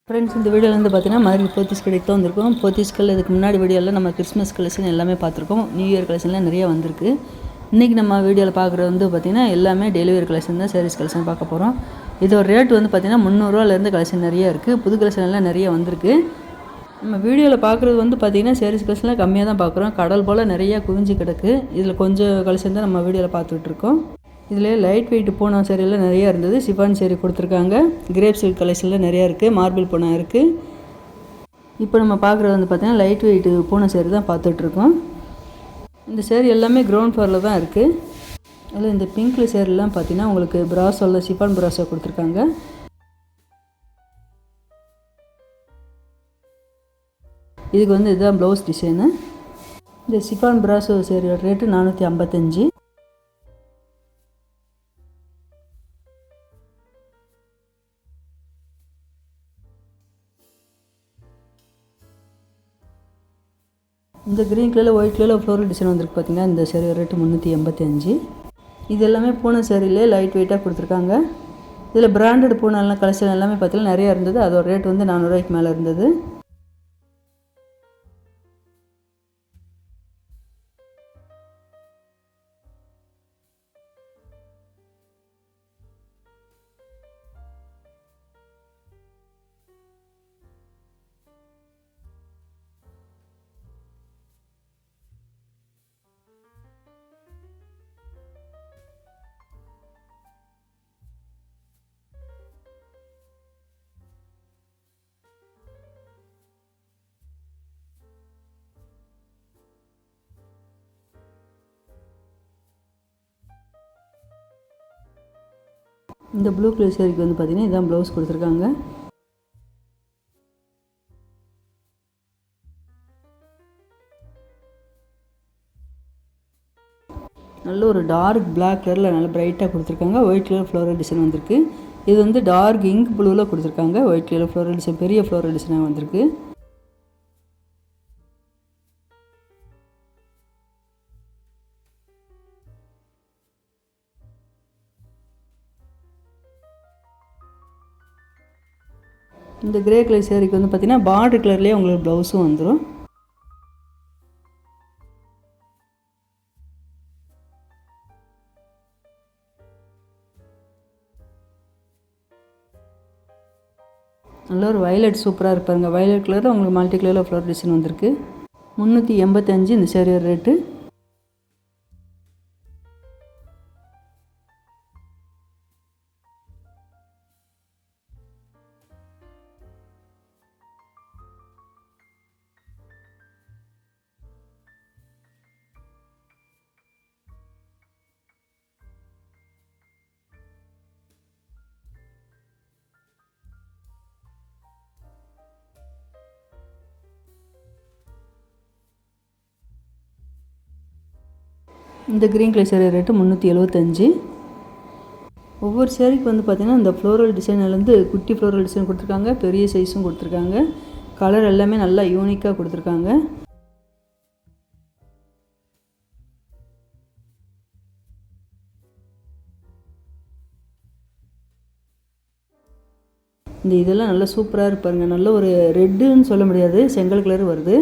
Friends, இந்த வீடியோவில் வந்து பார்த்தீங்கன்னா மதுரை போத்தீஸ் கடைக்கு தான் வந்திருக்கோம். போத்தீஸ்கள் இதுக்கு முன்னாடி வீடியோவில் நம்ம கிறிஸ்மஸ் கலெக்ஷன் எல்லாமே பார்த்துருக்கோம். நியூ இயர் கலெக்ஷன்லாம் நிறையா வந்திருக்கு. இன்றைக்கி நம்ம வீடியோவில் பார்க்குறது வந்து பார்த்திங்கன்னா எல்லாமே டெலிவரி கலெக்ஷன் தான், சாரீஸ் கலெக்ஷன் பார்க்க போகிறோம். இதோட ரேட் வந்து பார்த்திங்கன்னா 300 ரூபாயிலேருந்து கலெக்ஷன் நிறையா இருக்குது. புது கலெக்ஷன் எல்லாம் நிறைய வந்திருக்கு. நம்ம வீடியோவில் பார்க்குறது வந்து பார்த்திங்கன்னா சாரீஸ் கலெக்ஷன்லாம் கம்மியாக தான் பார்க்குறோம். கடல் போல் நிறையா குவிஞ்சு கிடக்கு. இதில் கொஞ்சம் கலெக்ஷன் தான் நம்ம வீடியோவில் பார்த்துட்ருக்கோம். இதில் லைட் வெயிட் பூனா சேரீலாம் நிறையா இருந்தது. சிஃபான் சேரீ கொடுத்துருக்காங்க. கிரேப் சில்க் கலெக்ஷனில் நிறையா இருக்குது. மார்பிள் பூனா இருக்குது. இப்போ நம்ம பார்க்குறது வந்து பார்த்திங்கன்னா லைட் வெயிட் பூனா சேரீ தான் பார்த்துட்ருக்கோம். இந்த சேரீ எல்லாமே கிரவுண்ட் ஃப்ளோரில் தான் இருக்குது. அதில் இந்த பிங்க் சேரீலாம் பார்த்திங்கன்னா உங்களுக்கு பிராசோவில் சிஃபான் பிராசோ கொடுத்துருக்காங்க. இதுக்கு வந்து இதுதான் ப்ளவுஸ் டிசைனு. இந்த சிஃபான் பிராசோ சேரீயோட ரேட்டு 455. இந்த க்ரீன் கலரில் ஒயிட் கலரில் ஃப்ளோரல் டிசைன் வந்திருக்கு பார்த்திங்கன்னா. இந்த சேரீ ரேட்டு 385. இது எல்லாமே பூனை சேரீலே லைட் வெயிட்டாக கொடுத்துருக்காங்க. இதில் பிராண்டட் பூனெல்லாம் கலெக்ஷன் எல்லாமே பார்த்திங்கன்னா நிறையா இருந்தது. அதோட ரேட் வந்து 400 ரூபாய்க்கு மேலே இருந்தது. இந்த ப்ளூ கலர் சேரீக்கு வந்து பார்த்திங்கன்னா இதான் ப்ளவுஸ் கொடுத்துருக்காங்க. நல்ல ஒரு டார்க் பிளாக் கலரில் நல்லா பிரைட்டாக கொடுத்துருக்காங்க. ஒயிட் கலர் ஃப்ளோரல் டிசைன் வந்திருக்கு. இது வந்து டார்க் இங்க் ப்ளூவில் கொடுத்துருக்காங்க. ஒயிட் கலர் ஃப்ளோரல் டிசைன், பெரிய ஃப்ளோரல் டிசைனாக வந்திருக்கு. இந்த கிரே கலர் சேரீக்கு வந்து பார்த்திங்கன்னா பார்டர் கலர்லேயே உங்களுக்கு ப்ளவுஸும் வந்துடும். நல்ல ஒரு வயலட் சூப்பராக இருப்பாருங்க. வயலட் கலரில் உங்களுக்கு மல்டி கலரில் ஃப்ளவர் டிசைன் வந்திருக்கு. 385 இந்த சேரீயோட ரேட்டு. இந்த க்ரீன் கலர் சேரீ ரேட்டு 375. ஒவ்வொரு சேரீக்கு வந்து பார்த்திங்கன்னா இந்த ஃப்ளோரல் டிசைன்லேருந்து குட்டி ஃப்ளோரல் டிசைன் கொடுத்துருக்காங்க. பெரிய சைஸும் கொடுத்துருக்காங்க. கலர் எல்லாமே நல்லா யூனிக்காக கொடுத்துருக்காங்க. இந்த இதெல்லாம் நல்லா சூப்பராக இருப்பாருங்க. நல்ல ஒரு ரெட்டுன்னு சொல்ல முடியாது, செங்கல் கலர் வருது.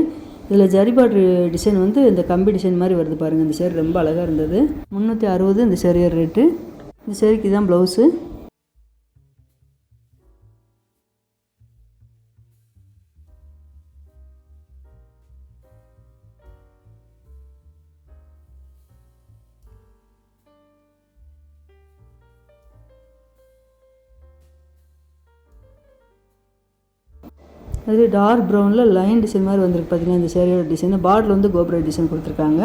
இதில் ஜரி பார்டர் டிசைன் வந்து இந்த கம்பி டிசைன் மாதிரி வருது பாருங்கள். இந்த சேரீ ரொம்ப அழகாக இருந்தது. 360 இந்த சேரீயோட ரேட்டு. இந்த சேரீக்கு தான் ப்ளவுஸு. அது டார்க் ப்ரௌனில் லைன் டிசைன் மாதிரி வந்திருக்கு பார்த்திங்கன்னா. இந்த சேரீயோட டிசைன் பார்டர் வந்து கோபுர டிசைன் கொடுத்துருக்காங்க.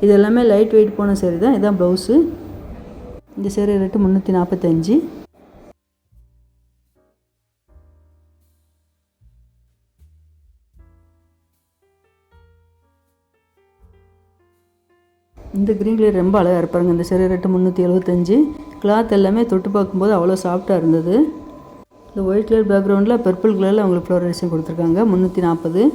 இது எல்லாமே லைட் வெயிட் போன சேரீ தான். இதுதான் ப்ளவுஸு. இந்த சேரீ ரேட்டு 345. இந்த க்ரீன் கலர் ரொம்ப அழகாக இருப்பாருங்க. இந்த சேரீ ரேட்டு 375. கிளாத் எல்லாமே தொட்டு பார்க்கும்போது அவ்வளோ சாஃப்டாக இருந்தது. இந்த ஒயிட் கலர் பேக்ரவுண்டில் பர்பிள் கலரில் அவங்களுக்கு ஃப்ளவர் டிசைன் கொடுத்துருக்காங்க. 340.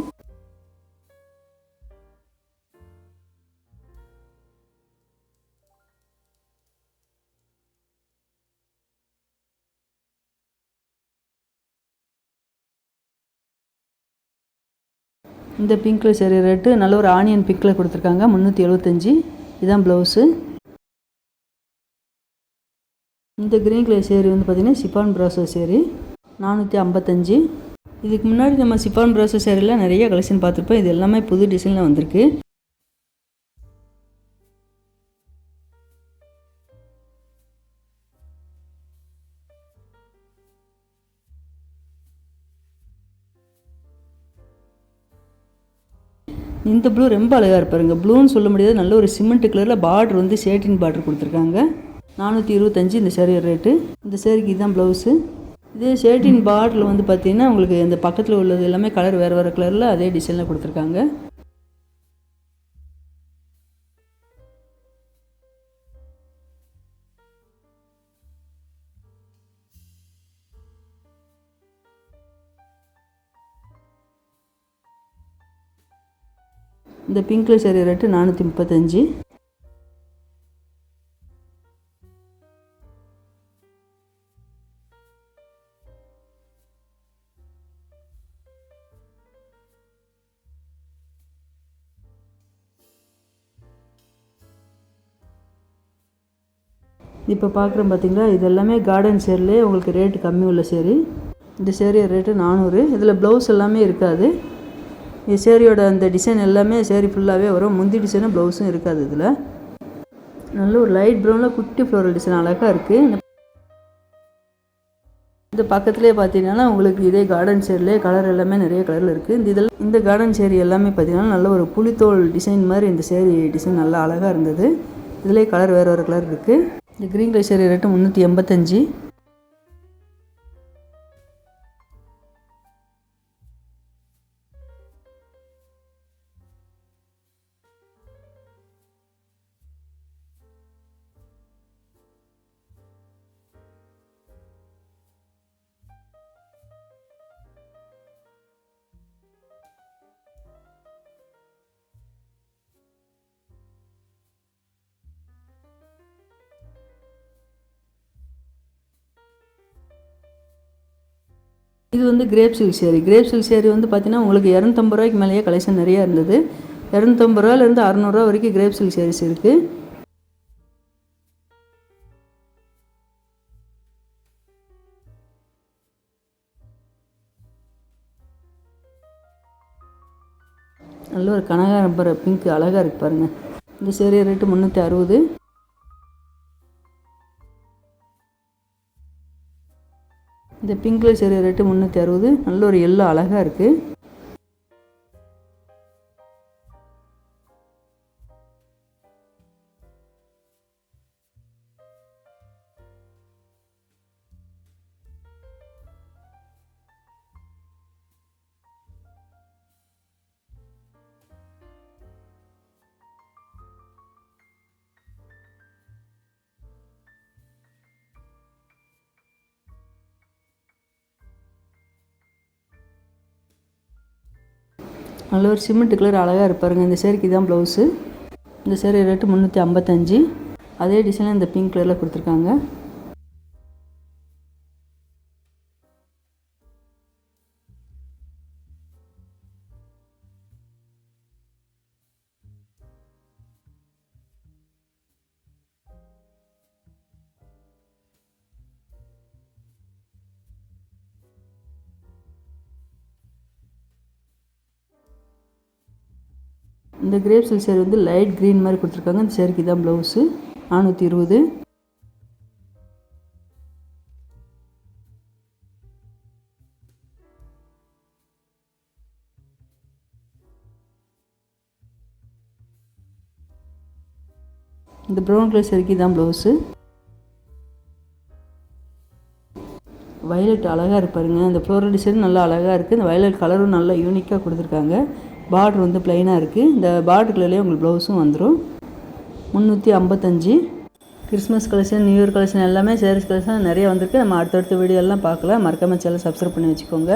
இந்த பிங்க் கலர் சேரீ ரேட்டு நல்ல ஒரு ஆனியன் பிங்கில் கொடுத்துருக்காங்க 375. இதுதான் ப்ளவுஸு. இந்த க்ரீன் கலர் சேரீ வந்து பார்த்திங்கன்னா சிஃபான் ப்ராசோ சேரீ 455. இதுக்கு முன்னாடி நம்ம சிஃபான் ப்ராசோ சேரீலாம் நிறைய கலெக்ஷன் பார்த்துருப்போம். இது எல்லாமே புது டிசைனில் வந்திருக்கு. இந்த ப்ளூ ரொம்ப அழகாக இருப்பாருங்க. ப்ளூன்னு சொல்ல முடியாது, நல்ல ஒரு சிமெண்ட் கலரில் பார்டர் வந்து சேட்டின் பார்டர் கொடுத்துருக்காங்க. 425 இந்த சேரீ ரேட்டு. இந்த சேரீக்கு இதுதான் ப்ளவுஸு. இதே சேட்டின் பார்டரில் வந்து பார்த்திங்கன்னா உங்களுக்கு இந்த பக்கத்தில் உள்ளது எல்லாமே கலர் வேறு வேறு கலரில் அதே டிசைனில் கொடுத்துருக்காங்க. இந்த பிங்க் கலர் சேரீ ரேட்டு 435. இப்போ பார்க்குறோம் பார்த்தீங்களா, இது எல்லாமே கார்டன் சேரிலே உங்களுக்கு ரேட்டு கம்மி உள்ள சேரீ. இந்த சேரீ ரேட்டு 400. இதில் ப்ளவுஸ் எல்லாமே இருக்காது. இந்த சேரீயோட அந்த டிசைன் எல்லாமே சேரீ ஃபுல்லாகவே வரும். முந்தி டிசைனும் ப்ளவுஸும் இருக்காது. இதில் நல்ல ஒரு லைட் ப்ரௌனில் குட்டி ஃப்ளோரல் டிசைன் அழகாக இருக்குது. இந்த பக்கத்துலேயே பார்த்தீங்கன்னா உங்களுக்கு இதே கார்டன் சேரிலே கலர் எல்லாமே நிறைய கலரில் இருக்குது. இந்த கார்டன் சேரீ எல்லாமே பார்த்தீங்கன்னா நல்ல ஒரு புளித்தோல் டிசைன் மாதிரி இந்த சேரீ டிசைன் நல்லா அழகாக இருந்தது. இதிலே கலர் வேறு வேறு கலர் இருக்குது. இந்த க்ரீன் கலர் சேரீ ரேட்டு 385. இது வந்து grape silk sari. Grape silk sari வந்து பார்த்தீங்கன்னா உங்களுக்கு 250 ரூபாய்க்கு மேலேயே கலெக்ஷன் நிறையா இருந்தது. 250 ரூபாயிலேருந்து 600 ரூபா வரைக்கும் கிரேப் சில்க் சேரீஸ் இருக்குது. நல்ல ஒரு கனகாம்பர பிங்க் அழகாக இருக்குது பாருங்கள். இந்த சேரீ ரேட்டு 360. இந்த பிங்க் கலர் சேரீ ரேட்டு 360. நல்ல ஒரு எல்லோ அழகாக இருக்குது. நல்ல ஒரு சிமெண்ட் கலர் அழகாக இருப்பாருங்க. இந்த சேரீக்கு தான் ப்ளவுஸு. இந்த சேரீ ரேட்டு 355. அதே டிசைனில் இந்த பிங்க் கலரில் கொடுத்துருக்காங்க. இந்த கிரேப் சில்க் சேரீ வந்து லைட் க்ரீன் மாதிரி கொடுத்துருக்காங்க. இந்த சேரீக்கு தான் ப்ளவுஸு. 420. இந்த ப்ரௌன் கலர் சேரீக்கு தான் ப்ளவுஸு. வயலட் அழகாக இருப்பாருங்க. இந்த ஃப்ளோரல் டிசைன் நல்லா அழகாக இருக்குது. இந்த வயலட் கலரும் நல்லா யூனிக்காக கொடுத்துருக்காங்க. பார்டர் வந்து ப்ளைனாக இருக்குது. இந்த பார்டர் கலர்லேயே உங்களுக்கு ப்ளவுஸும் வந்துடும். 355. Christmas collection, new year collection எல்லாமே சேரீஸ் கலெக்ஷன் நிறைய வந்திருக்கு. நம்ம அடுத்தடுத்த வீடியோலாம் பார்க்கலாம். மறக்காமல் சேனல் சப்ஸ்கிரைப் பண்ணி வச்சுக்கோங்க.